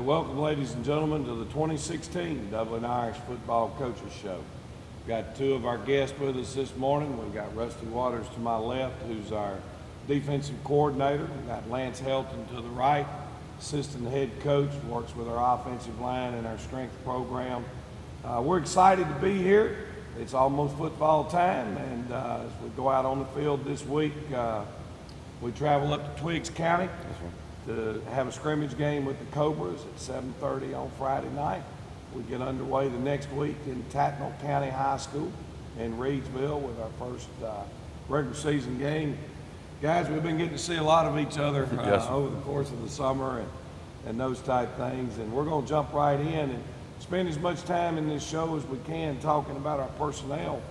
Welcome, ladies and gentlemen, to the 2016 Dublin Irish Football Coaches Show. We've got two of our guests with us this morning. We've got Rusty Waters to my left, who's our defensive coordinator. We've got Lance Helton to the right, assistant head coach, works with our offensive line and our strength program. We're excited to be here. It's almost football time, and as we go out on the field this week, we travel up to Twiggs County to have a scrimmage game with the Cobras at 7:30 on Friday night. We get underway the next week in Tattnall County High School in Reedsville with our first regular season game. Guys, we've been getting to see a lot of each other over the course of the summer and those type things, and we're going to jump right in and spend as much time in this show as we can talking about our personnel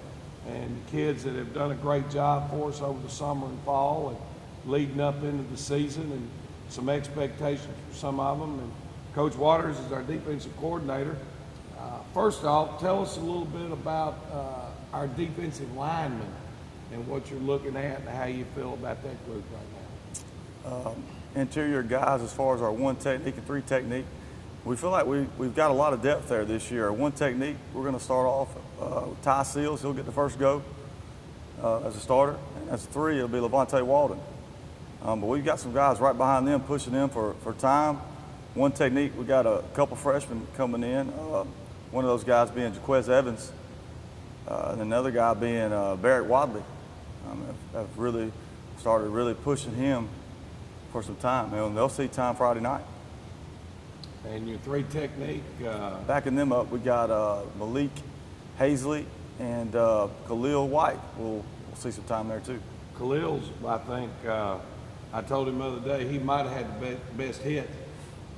and the kids that have done a great job for us over the summer and fall and leading up into the season, and some expectations for some of them. And Coach Waters is our defensive coordinator. First off, tell us a little bit about our defensive linemen and what you're looking at and how you feel about that group right now. Interior guys, as far as our one technique and three technique, we feel like we've got a lot of depth there this year. Our one technique, we're going to start off with Ty Seals. He'll get the first go as a starter. And as a three, it'll be Levante Walden. But we've got some guys right behind them pushing them for time. One technique, we got a couple freshmen coming in. One of those guys being Jaquez Evans, and another guy being Barrett Wadley. I've really started pushing him for some time. And they'll see time Friday night. And your three technique? Backing them up, we got Malik Hazley and Khalil White. We'll see some time there too. Khalil's, I think, I told him the other day, he might have had the best hit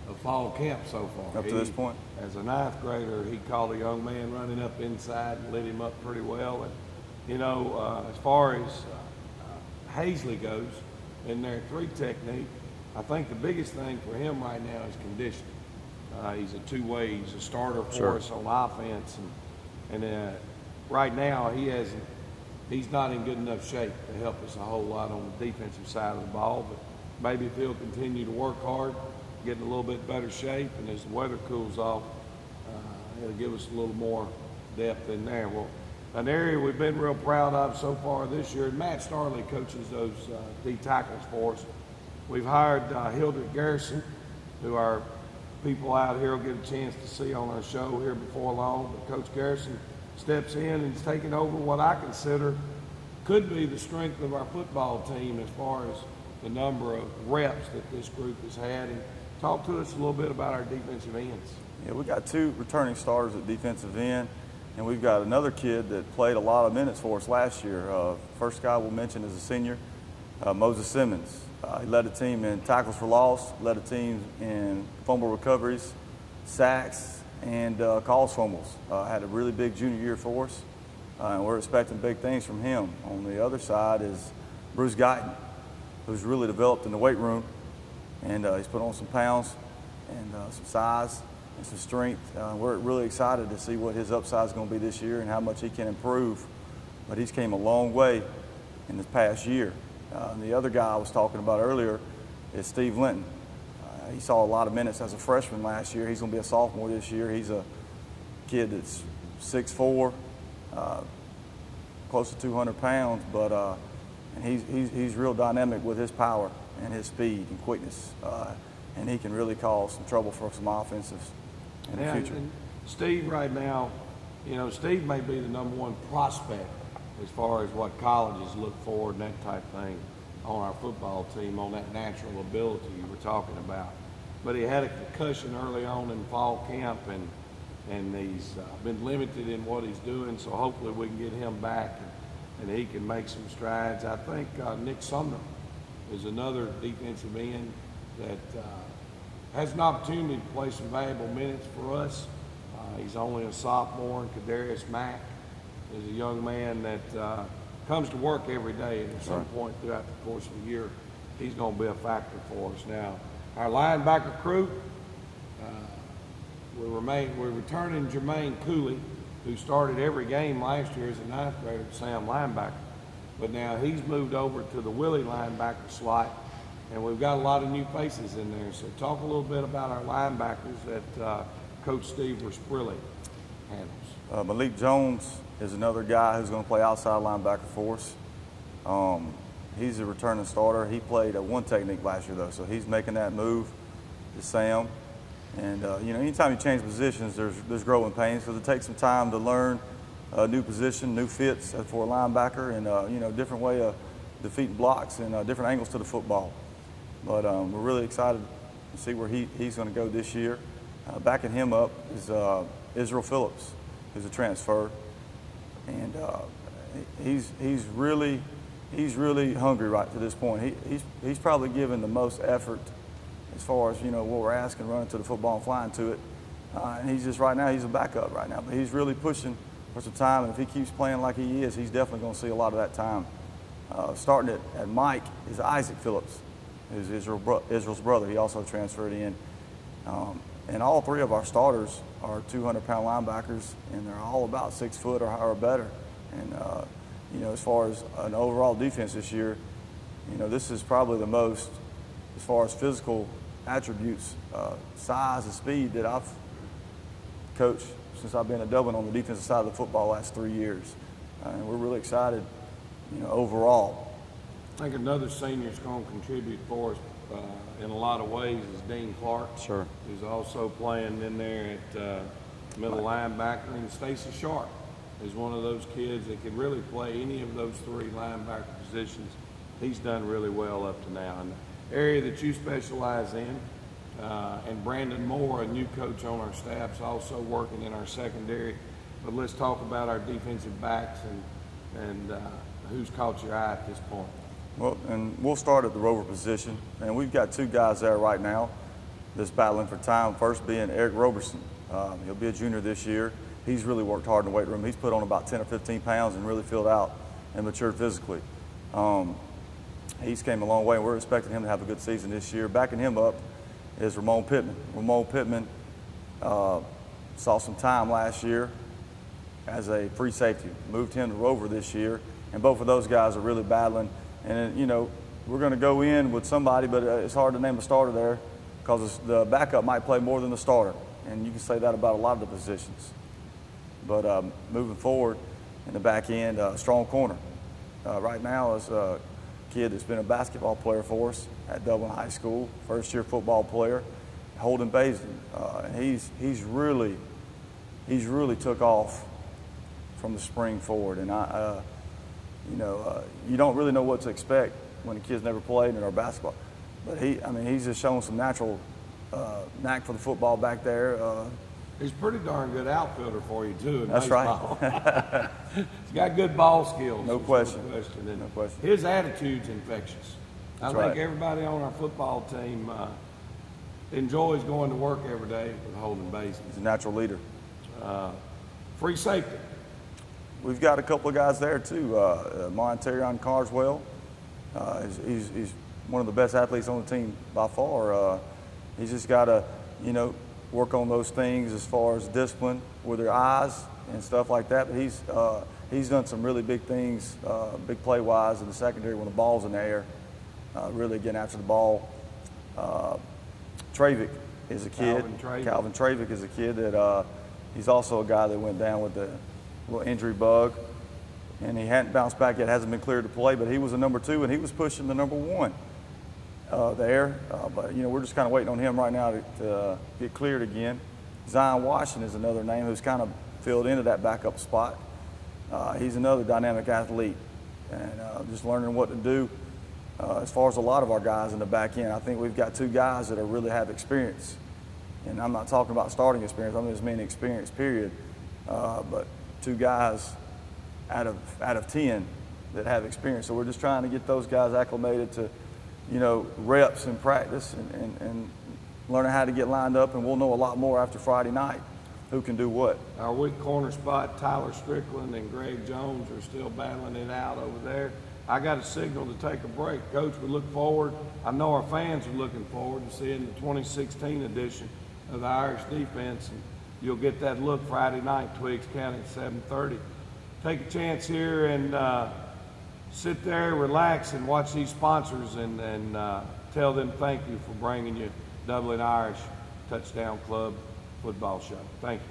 of fall camp so far. Up to this point. As a ninth grader, he called a young man running up inside and lit him up pretty well. And, you know, as far as Hazley goes, in their three technique, I think the biggest thing for him right now is conditioning. He's a two-way, he's a starter for us on offense. And right now, he's not in good enough shape to help us a whole lot on the defensive side of the ball, but maybe if he'll continue to work hard, get in a little bit better shape, and as the weather cools off, it'll give us a little more depth in there. Well, an area we've been real proud of so far this year, Matt Starley coaches those D tackles for us. We've hired Hildred Garrison, who our people out here will get a chance to see on our show here before long, but Coach Garrison steps in and is taking over what I consider could be the strength of our football team as far as the number of reps that this group has had. And talk to us a little bit about our defensive ends. Yeah, we got two returning starters at defensive end, and we've got another kid that played a lot of minutes for us last year. First guy we'll mention is a senior, Moses Simmons. He led the team in tackles for loss, led the team in fumble recoveries, sacks, and calls fumbles. Had a really big junior year for us, and we're expecting big things from him. On the other side is Bruce Guyton, who's really developed in the weight room, and he's put on some pounds and some size and some strength. We're really excited to see what his upside is going to be this year and how much he can improve. But he's came a long way in this past year. And the other guy I was talking about earlier is Steve Linton. He saw a lot of minutes as a freshman last year. He's going to be a sophomore this year. He's a kid that's 6'4", close to 200 pounds, but and he's real dynamic with his power and his speed and quickness, and he can really cause some trouble for some offenses in the future. And Steve right now, you know, Steve may be the number one prospect as far as what colleges look for and that type of thing on our football team, on that natural ability you were talking about. But he had a concussion early on in fall camp, and he's been limited in what he's doing, so hopefully we can get him back and he can make some strides. I think Nick Sumner is another defensive end that has an opportunity to play some valuable minutes for us. He's only a sophomore, and Kadarius Mack is a young man that comes to work every day, and at some point throughout the course of the year, he's going to be a factor for us. Now, our linebacker crew, we're returning Jermaine Cooley, who started every game last year as a ninth grader at Sam linebacker. But now he's moved over to the Willie linebacker slot, And we've got a lot of new faces in there. So talk a little bit about our linebackers that Coach Steve Versprilli handles. Malik Jones is another guy who's going to play outside linebacker for us. He's a returning starter. He played a one technique last year, though, so he's making that move to Sam. And, anytime you change positions, there's growing pains because it takes some time to learn a new position, new fits for a linebacker, and, different way of defeating blocks and different angles to the football. But we're really excited to see where he's going to go this year. Backing him up is Israel Phillips, who's a transfer. And he's really hungry right to this point. He's probably given the most effort as far as what we're asking, running to the football and flying to it. And he's just right now he's a backup right now, but he's really pushing for some time. And if he keeps playing like he is, he's definitely going to see a lot of that time. Starting at Mike is Isaac Phillips, who's Israel's brother. He also transferred in. And all three of our starters are 200-pound linebackers, and they're all about 6 foot or better. And as far as an overall defense this year, this is probably the most, as far as physical attributes, size and speed that I've coached since I've been at Dublin on the defensive side of the football the last 3 years. And we're really excited, overall. I think another senior is going to contribute for us in a lot of ways is Dean Clark. Sure. Who's also playing in there at middle linebacker, and Stacy Sharp is one of those kids that can really play any of those 3 linebacker positions. He's done really well up to now. And the area that you specialize in, and Brandon Moore, a new coach on our staff, is also working in our secondary. But let's talk about our defensive backs and who's caught your eye at this point. Well, and we'll start at the rover position, and we've got 2 guys there right now that's battling for time. First being Eric Roberson. He'll be a junior this year. He's really worked hard in the weight room. He's put on about 10 or 15 pounds and really filled out and matured physically. He's came a long way, and we're expecting him to have a good season this year. Backing him up is Ramon Pittman. Ramon Pittman saw some time last year as a free safety. Moved him to rover this year, and both of those guys are really battling. And, we're going to go in with somebody, but it's hard to name a starter there because the backup might play more than the starter. And you can say that about a lot of the positions. But moving forward in the back end, strong corner. Right now is a kid that's been a basketball player for us at Dublin High School, first-year football player, Holden Basin. And he's really took off from the spring forward. And you don't really know what to expect when the kid's never played in our basketball. But he's just shown some natural knack for the football back there. He's a pretty darn good outfielder for you, too, in That's baseball. right. He's got good ball skills. No question. And No question. his attitude's infectious. That's I think right. everybody on our football team enjoys going to work every day with Holden Basin. He's a natural leader. Free safety. We've got a couple of guys there, too. Monterion Carswell. He's one of the best athletes on the team by far. He's just got to, work on those things as far as discipline with their eyes and stuff like that. But he's done some really big things, big play-wise in the secondary when the ball's in the air, really getting after the ball. Travick is a kid. Calvin Travick is a kid that he's also a guy that went down with the little injury bug, and he hadn't bounced back yet, hasn't been cleared to play, but he was a number 2, and he was pushing the number 1 there. But, we're just kind of waiting on him right now to get cleared again. Zion Washington is another name who's kind of filled into that backup spot. He's another dynamic athlete, and just learning what to do. As far as a lot of our guys in the back end, I think we've got 2 guys that really have experience. And I'm not talking about starting experience, I'm just meaning experience, period. But 2 guys out of 10 that have experience. So we're just trying to get those guys acclimated to, reps and practice and learning how to get lined up, and we'll know a lot more after Friday night who can do what. Our weak corner spot, Tyler Strickland and Greg Jones are still battling it out over there. I got a signal to take a break. Coach, we look forward. I know our fans are looking forward to seeing the 2016 edition of the Irish defense. And you'll get that look Friday night, Twiggs County at 7:30. Take a chance here and sit there, relax, and watch these sponsors and tell them thank you for bringing you Dublin Irish Touchdown Club football show. Thank you.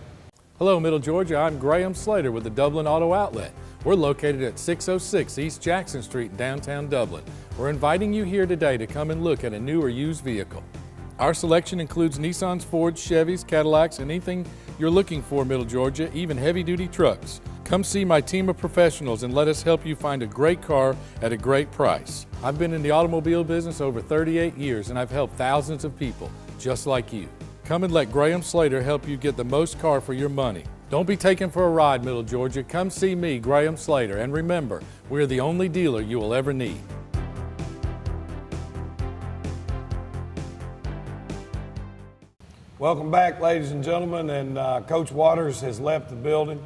Hello, Middle Georgia. I'm Graham Slater with the Dublin Auto Outlet. We're located at 606 East Jackson Street in downtown Dublin. We're inviting you here today to come and look at a new or used vehicle. Our selection includes Nissans, Fords, Chevys, Cadillacs, and anything you're looking for, Middle Georgia, even heavy-duty trucks. Come see my team of professionals and let us help you find a great car at a great price. I've been in the automobile business over 38 years, and I've helped thousands of people just like you. Come and let Graham Slater help you get the most car for your money. Don't be taken for a ride, Middle Georgia. Come see me, Graham Slater, and remember, we're the only dealer you will ever need. Welcome back, ladies and gentlemen, and Coach Waters has left the building.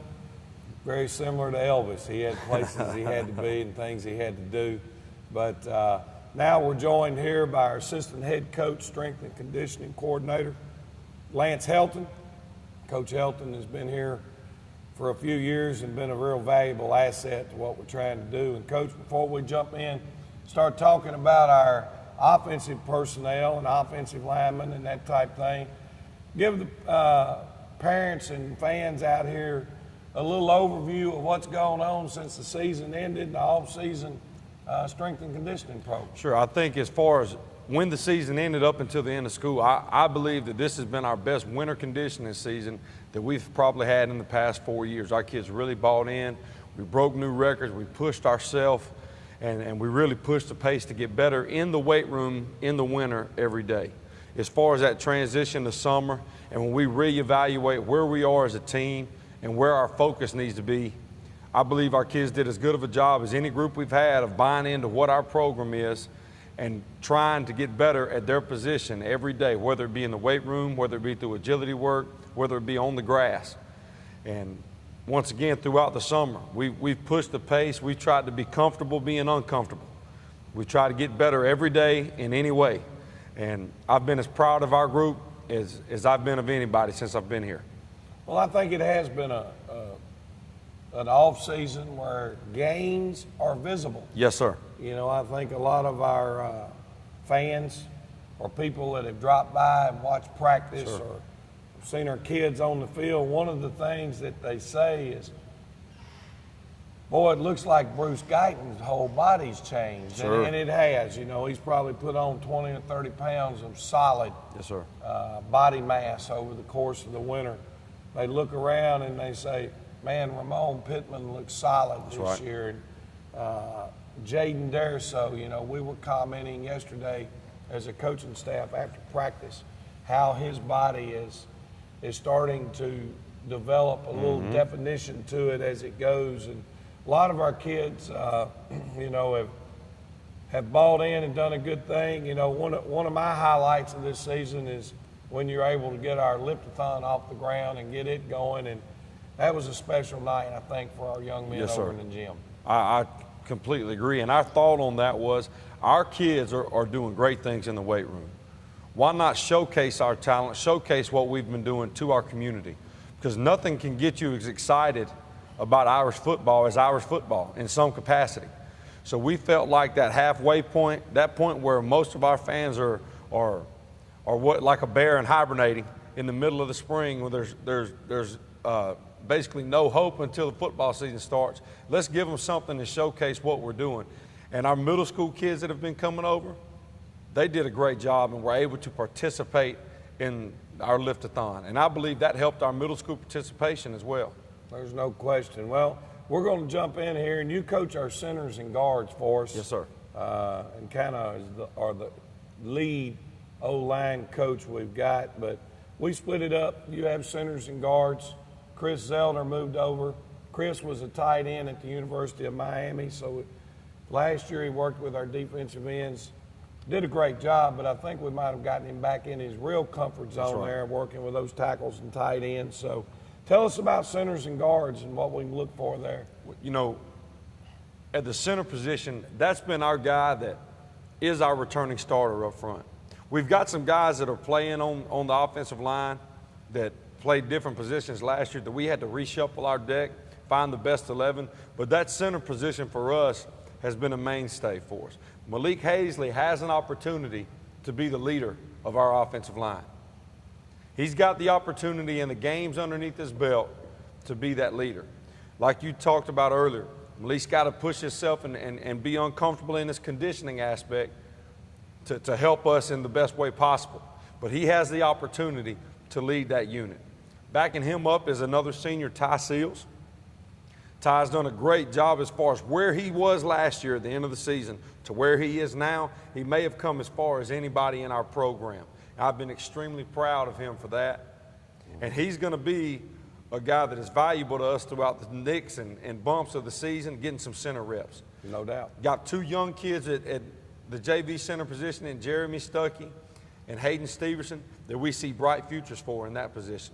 Very similar to Elvis. He had places he had to be and things he had to do. But now we're joined here by our assistant head coach, strength and conditioning coordinator, Lance Helton. Coach Helton has been here for a few years and been a real valuable asset to what we're trying to do. And Coach, before we jump in, start talking about our offensive personnel and offensive linemen and that type thing, give the parents and fans out here a little overview of what's going on since the season ended, the off-season strength and conditioning program. Sure. I think as far as when the season ended up until the end of school, I believe that this has been our best winter conditioning season that we've probably had in the past 4 years. Our kids really bought in. We broke new records. We pushed ourselves, and we really pushed the pace to get better in the weight room in the winter every day. As far as that transition to summer and when we reevaluate where we are as a team and where our focus needs to be, I believe our kids did as good of a job as any group we've had of buying into what our program is and trying to get better at their position every day, whether it be in the weight room, whether it be through agility work, whether it be on the grass. And once again, throughout the summer, we've pushed the pace. We've tried to be comfortable being uncomfortable. We try to get better every day in any way. And I've been as proud of our group as I've been of anybody since I've been here. Well, I think it has been an off-season where gains are visible. Yes, sir. You know, I think a lot of our fans or people that have dropped by and watched practice Sure. or seen our kids on the field, one of the things that they say is, boy, it looks like Bruce Guyton's whole body's changed. Sure. And it has. You know, he's probably put on 20 or 30 pounds of solid Yes, sir. body mass over the course of the winter. They look around and they say, man, Ramon Pittman looks solid this right. year. And Jaden Deriso, you know, we were commenting yesterday as a coaching staff after practice how his body is starting to develop a little definition to it as it goes. And a lot of our kids, you know, have bought in and done a good thing. You know, one of my highlights of this season is when you're able to get our lift-a-thon off the ground and get it going. And that was a special night, I think, for our young men Yes, over sir. in the gym. I completely agree. And our thought on that was our kids are doing great things in the weight room. Why not showcase our talent, showcase what we've been doing to our community? Because nothing can get you as excited about Irish football as Irish football in some capacity. So we felt like that halfway point, that point where most of our fans are what, like a bear and hibernating in the middle of the spring when there's basically no hope until the football season starts. Let's give them something to showcase what we're doing. And our middle school kids that have been coming over, they did a great job and were able to participate in our lift-a-thon. And I believe that helped our middle school participation as well. There's no question. Well, we're going to jump in here, and you coach our centers and guards for us. Yes, sir. And kind of are the lead O-line coach we've got. But we split it up. You have centers and guards. Chris Zeldner moved over. Chris was a tight end at the University of Miami, so last year he worked with our defensive ends. Did a great job, but I think we might have gotten him back in his real comfort zone there, working with those tackles and tight ends. So tell us about centers and guards and what we can look for there. You know, at the center position, that's been our guy that is our returning starter up front. We've got some guys that are playing on the offensive line that played different positions last year that we had to reshuffle our deck, find the best 11. But that center position for us has been a mainstay for us. Malik Hazley has an opportunity to be the leader of our offensive line. He's got the opportunity in the games underneath his belt to be that leader. Like you talked about earlier, Malik's got to push himself and be uncomfortable in his conditioning aspect to help us in the best way possible. But he has the opportunity to lead that unit. Backing him up is another senior, Ty Seals. Ty's done a great job as far as where he was last year at the end of the season to where he is now. He may have come as far as anybody in our program. I've been extremely proud of him for that. And he's going to be a guy that is valuable to us throughout the nicks and bumps of the season, getting some center reps. No doubt. Got two young kids at the JV center position in Jeremy Stuckey and Hayden Stevenson that we see bright futures for in that position.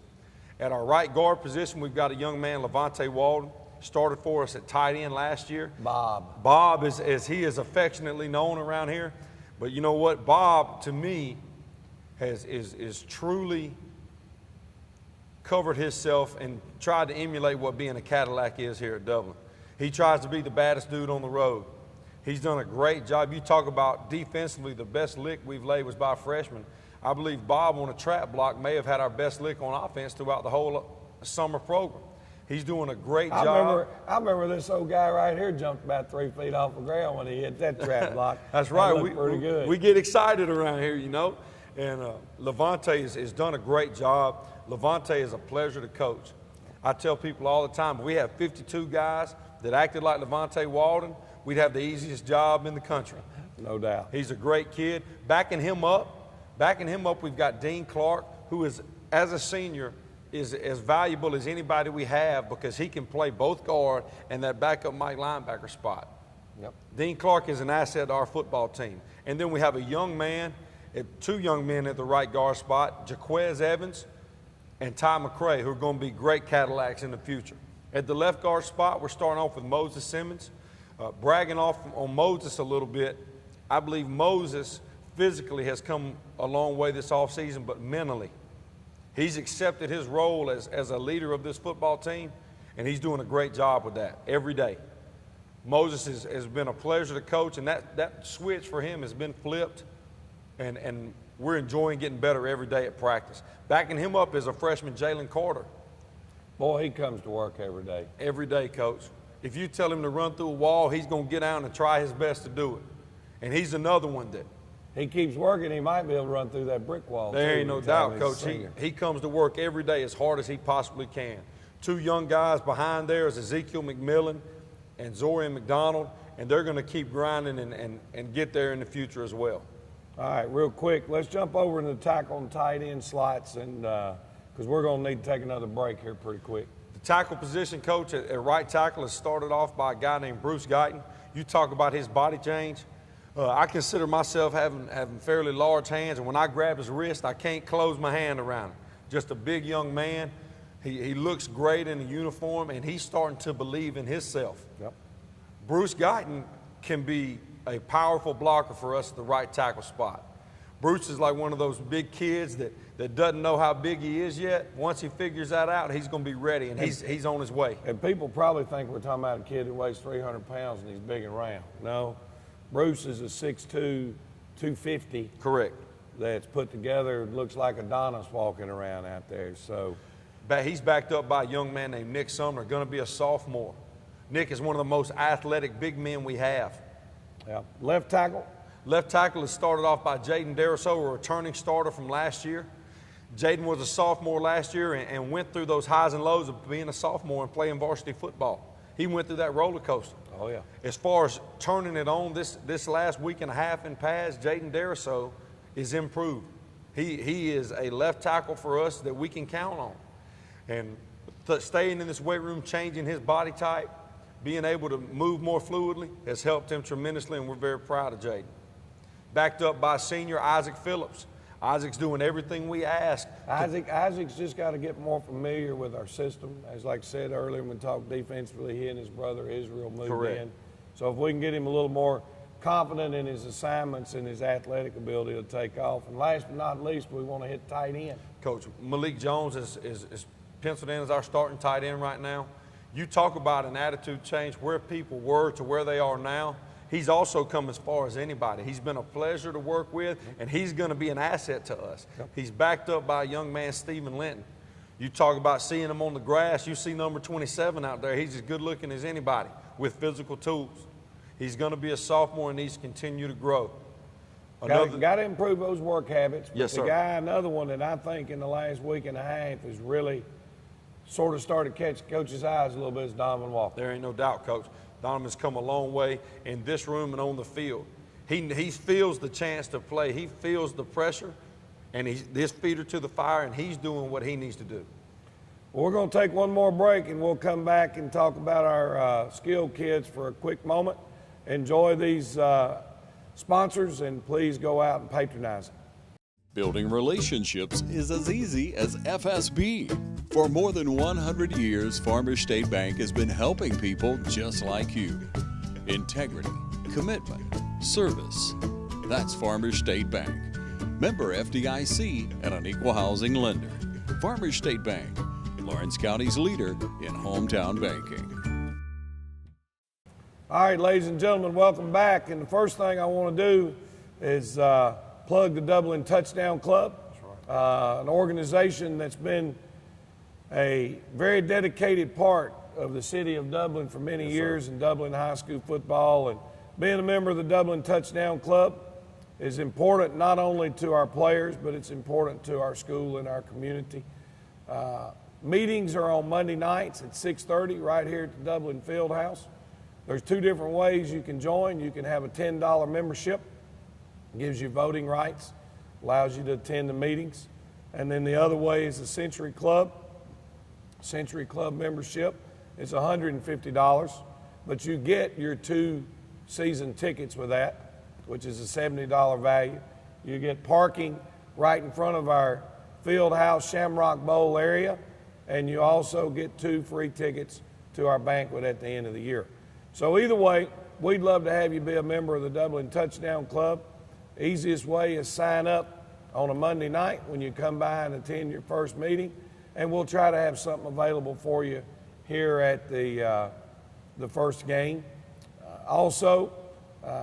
At our right guard position, we've got a young man, Levante Walden, started for us at tight end last year. Bob, as he is affectionately known around here. But you know what? Bob, to me, is truly covered himself and tried to emulate what being a Cadillac is here at Dublin. He tries to be the baddest dude on the road. He's done a great job. You talk about defensively, the best lick we've laid was by a freshman. I believe Bob on a trap block may have had our best lick on offense throughout the whole summer program. He's doing a great job. I remember this old guy right here jumped about 3 feet off the ground when he hit that trap block. That's right. That looked pretty good. We get excited around here, you know. And Levante has done a great job. Levante is a pleasure to coach. I tell people all the time, if we have 52 guys that acted like Levante Walden, we'd have the easiest job in the country. No doubt. He's a great kid. Backing him up, we've got Dean Clark, who is, as a senior, is as valuable as anybody we have because he can play both guard and that backup Mike linebacker spot. Yep. Dean Clark is an asset to our football team. And then we have a young man, two young men at the right guard spot, Jaquez Evans and Ty McCray, who are going to be great Cadillacs in the future. At the left guard spot, we're starting off with Moses Simmons. Bragging off on Moses a little bit, I believe Moses physically has come a long way this offseason, but mentally, he's accepted his role as a leader of this football team, and he's doing a great job with that every day. Moses has been a pleasure to coach, and that switch for him has been flipped, and we're enjoying getting better every day at practice. Backing him up is a freshman, Jalen Carter. Boy, he comes to work every day. Every day, Coach. If you tell him to run through a wall, he's going to get out and try his best to do it. And he's another one that he keeps working, he might be able to run through that brick wall. There ain't no doubt, Coach. He comes to work every day as hard as he possibly can. Two young guys behind there is Ezekiel McMillan and Zorian McDonald, and they're going to keep grinding and get there in the future as well. All right, real quick, let's jump over into the tackle and tight end slots, and because we're going to need to take another break here pretty quick. The tackle position, Coach, at right tackle is started off by a guy named Bruce Guyton. You talk about his body change. I consider myself having fairly large hands, and when I grab his wrist, I can't close my hand around him. Just a big young man. He looks great in the uniform, and he's starting to believe in himself. Yep. Bruce Guyton can be a powerful blocker for us at the right tackle spot. Bruce is like one of those big kids that doesn't know how big he is yet. Once he figures that out, he's going to be ready, and he's on his way. And people probably think we're talking about a kid that weighs 300 pounds and he's big and round. No, Bruce is a 6'2", 250. Correct. That's put together, looks like Adonis walking around out there. So, he's backed up by a young man named Nick Sumner, going to be a sophomore. Nick is one of the most athletic big men we have. Yeah. Left tackle? Left tackle is started off by Jaden Dariso, a returning starter from last year. Jaden was a sophomore last year and went through those highs and lows of being a sophomore and playing varsity football. He went through that roller coaster. Oh, yeah. As far as turning it on this last week and a half in pass, Jaden Dariso is improved. He is a left tackle for us that we can count on. And staying in this weight room, changing his body type, being able to move more fluidly has helped him tremendously, and we're very proud of Jaden. Backed up by senior Isaac Phillips. Isaac's doing everything we ask. Isaac's just got to get more familiar with our system. As like I said earlier, when we talked defensively, he and his brother Israel moved in. So if we can get him a little more confident in his assignments and his athletic ability to take off. And last but not least, we want to hit tight end. Coach, Malik Jones is penciled in as our starting tight end right now. You talk about an attitude change where people were to where they are now. he's also come as far as anybody. He's been a pleasure to work with, and he's going to be an asset to us. He's backed up by a young man, Stephen Linton. You talk about seeing him on the grass. You see number 27 out there. He's as good looking as anybody with physical tools. He's going to be a sophomore and needs to continue to grow. Got to improve those work habits. Yes, sir. Another one that I think in the last week and a half has really sort of started catching coach's eyes a little bit is Donovan Walker. There ain't no doubt, Coach. Donovan's come a long way in this room and on the field. He feels the chance to play. He feels the pressure, and his feet are to the fire, and he's doing what he needs to do. Well, we're going to take one more break, and we'll come back and talk about our skilled kids for a quick moment. Enjoy these sponsors, and please go out and patronize them. Building relationships is as easy as FSB. For more than 100 years, Farmers State Bank has been helping people just like you. Integrity, commitment, service. That's Farmers State Bank. Member FDIC and an equal housing lender. Farmers State Bank, Lawrence County's leader in hometown banking. All right, ladies and gentlemen, welcome back. And the first thing I want to do is plug the Dublin Touchdown Club, an organization that's been a very dedicated part of the city of Dublin for many years in Dublin high school football. And being a member of the Dublin Touchdown Club is important not only to our players, but it's important to our school and our community. Meetings are on Monday nights at 6:30 right here at the Dublin Fieldhouse. There's two different ways you can join. You can have a $10 membership. It gives you voting rights, allows you to attend the meetings. And then the other way is the Century Club. Century Club membership is $150, but you get your 2 season tickets with that, which is a $70 value. You get parking right in front of our Fieldhouse Shamrock Bowl area, and you also get 2 free tickets to our banquet at the end of the year. So either way, we'd love to have you be a member of the Dublin Touchdown Club. Easiest way is sign up on a Monday night when you come by and attend your first meeting, and we'll try to have something available for you here at the first game. Also,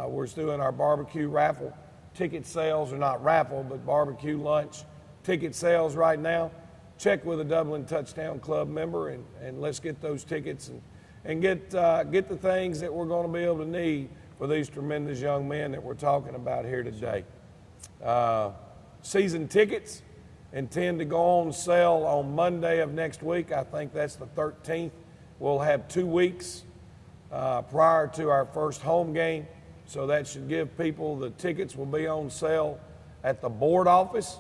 we're doing our barbecue raffle. Ticket sales are not raffle, but barbecue lunch ticket sales right now. Check with a Dublin Touchdown Club member, and let's get those tickets and get the things that we're going to be able to need for these tremendous young men that we're talking about here today. Season tickets intend to go on sale on Monday of next week. I think that's the 13th. We'll have 2 weeks prior to our first home game, so that should give people the tickets will be on sale at the board office,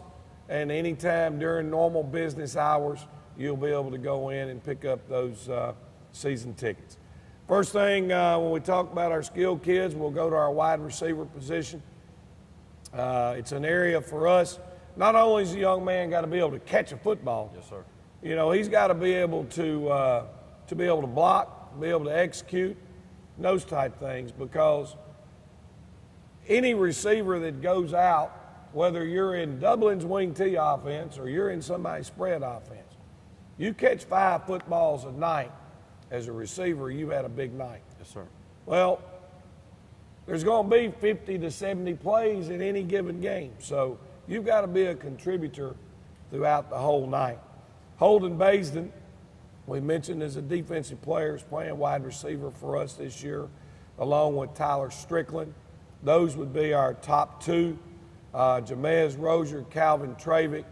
and anytime during normal business hours, you'll be able to go in and pick up those season tickets. First thing, when we talk about our skilled kids, we'll go to our wide receiver position. It's an area for us. Not only is a young man got to be able to catch a football, Yes, sir. you know, he's got to be able to block, be able to execute, those type things, because any receiver that goes out, whether you're in Dublin's wing T offense or you're in somebody's spread offense, you catch 5 footballs a night as a receiver, you've had a big night. Yes, sir. Well, there's going to be 50 to 70 plays in any given game, so you've got to be a contributor throughout the whole night. Holden Baisden, we mentioned as a defensive player, is playing wide receiver for us this year, along with Tyler Strickland. Those would be our top 2. Jamez Rozier, Calvin Travick,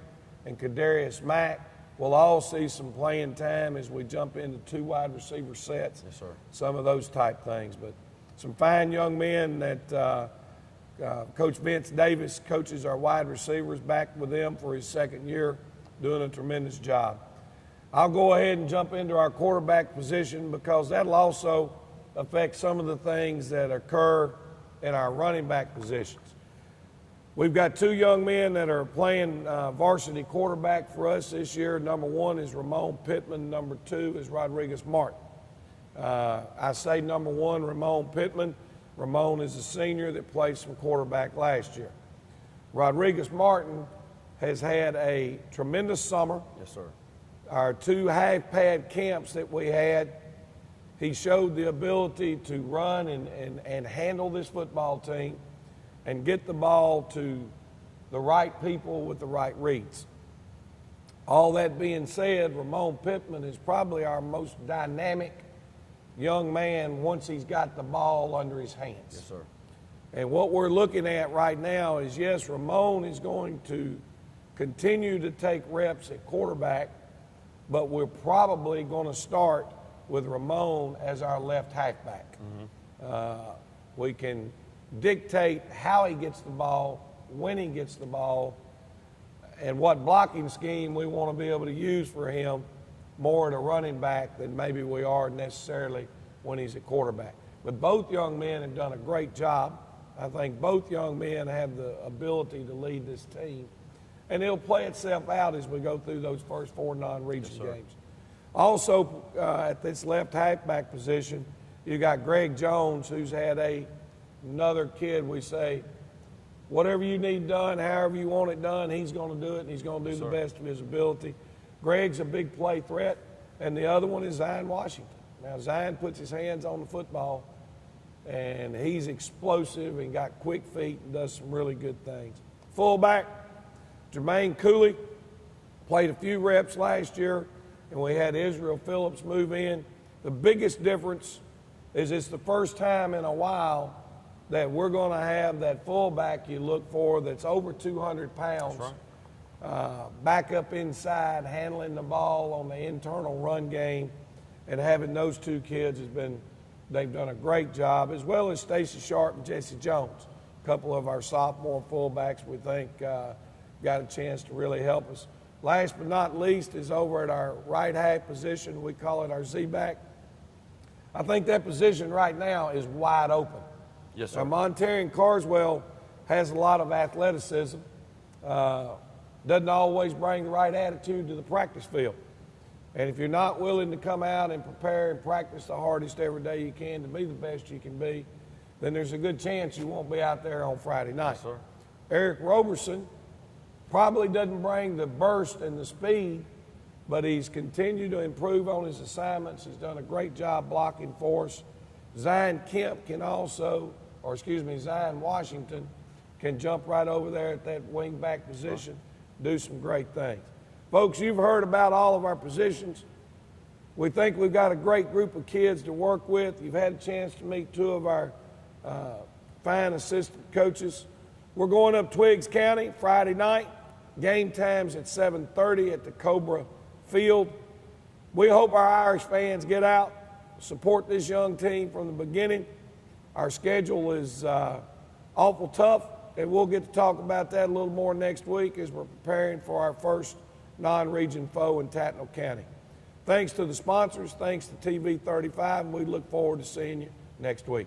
and Kadarius Mack will all see some playing time as we jump into 2 wide receiver sets. Yes, sir. Some of those type things. But some fine young men that Coach Vince Davis coaches our wide receivers, back with them for his 2nd year, doing a tremendous job. I'll go ahead and jump into our quarterback position because that'll also affect some of the things that occur in our running back positions. We've got 2 young men that are playing varsity quarterback for us this year. Number 1 is Ramon Pittman. Number 2 is Rodriguez Martin. I say number 1, Ramon Pittman. Ramon is a senior that played some quarterback last year. Rodriguez Martin has had a tremendous summer. Yes, sir. Our 2 half-pad camps that we had He showed the ability to run and handle this football team and get the ball to the right people with the right reads. All that being said, Ramon Pittman is probably our most dynamic young man once he's got the ball under his hands. Yes, sir. And what we're looking at right now is, yes, Ramon is going to continue to take reps at quarterback, but we're probably going to start with Ramon as our left halfback. We can dictate how he gets the ball, when he gets the ball, and what blocking scheme we want to be able to use for him more at a running back than maybe we are necessarily when he's at quarterback. But both young men have done a great job. I think both young men have the ability to lead this team. And it'll play itself out as we go through those first 4 non-region games. Also, at this left halfback position, you got Greg Jones, who's had another kid. We say, whatever you need done, however you want it done, he's going to do it, and he's going to do the best of his ability. Greg's a big play threat, and the other one is Zion Washington. Now, Zion puts his hands on the football, and he's explosive and got quick feet and does some really good things. Fullback, Jermaine Cooley, played a few reps last year, and we had Israel Phillips move in. The biggest difference is it's the first time in a while that we're going to have that fullback you look for that's over 200 pounds. That's right. Back up inside, handling the ball on the internal run game, and having those two kids they've done a great job, as well as Stacey Sharp and Jesse Jones, a couple of our sophomore fullbacks we think got a chance to really help us. Last but not least is over at our right half position. We call it our Z-back. I think that position right now is wide open. Yes, sir. Now, Montarian Carswell has a lot of athleticism. Doesn't always bring the right attitude to the practice field. And if you're not willing to come out and prepare and practice the hardest every day you can to be the best you can be, then there's a good chance you won't be out there on Friday night. Yes, sir. Eric Roberson probably doesn't bring the burst and the speed, but he's continued to improve on his assignments. He's done a great job blocking for us. Zion Washington can jump right over there at that wing back position, do some great things. Folks, you've heard about all of our positions. We think we've got a great group of kids to work with. You've had a chance to meet 2 of our fine assistant coaches. We're going up Twiggs County Friday night. Game time's at 7:30 at the Cobra Field. We hope our Irish fans get out, support this young team from the beginning. Our schedule is awful tough, and we'll get to talk about that a little more next week as we're preparing for our first non-region foe in Tattnall County. Thanks to the sponsors, thanks to TV 35, and we look forward to seeing you next week.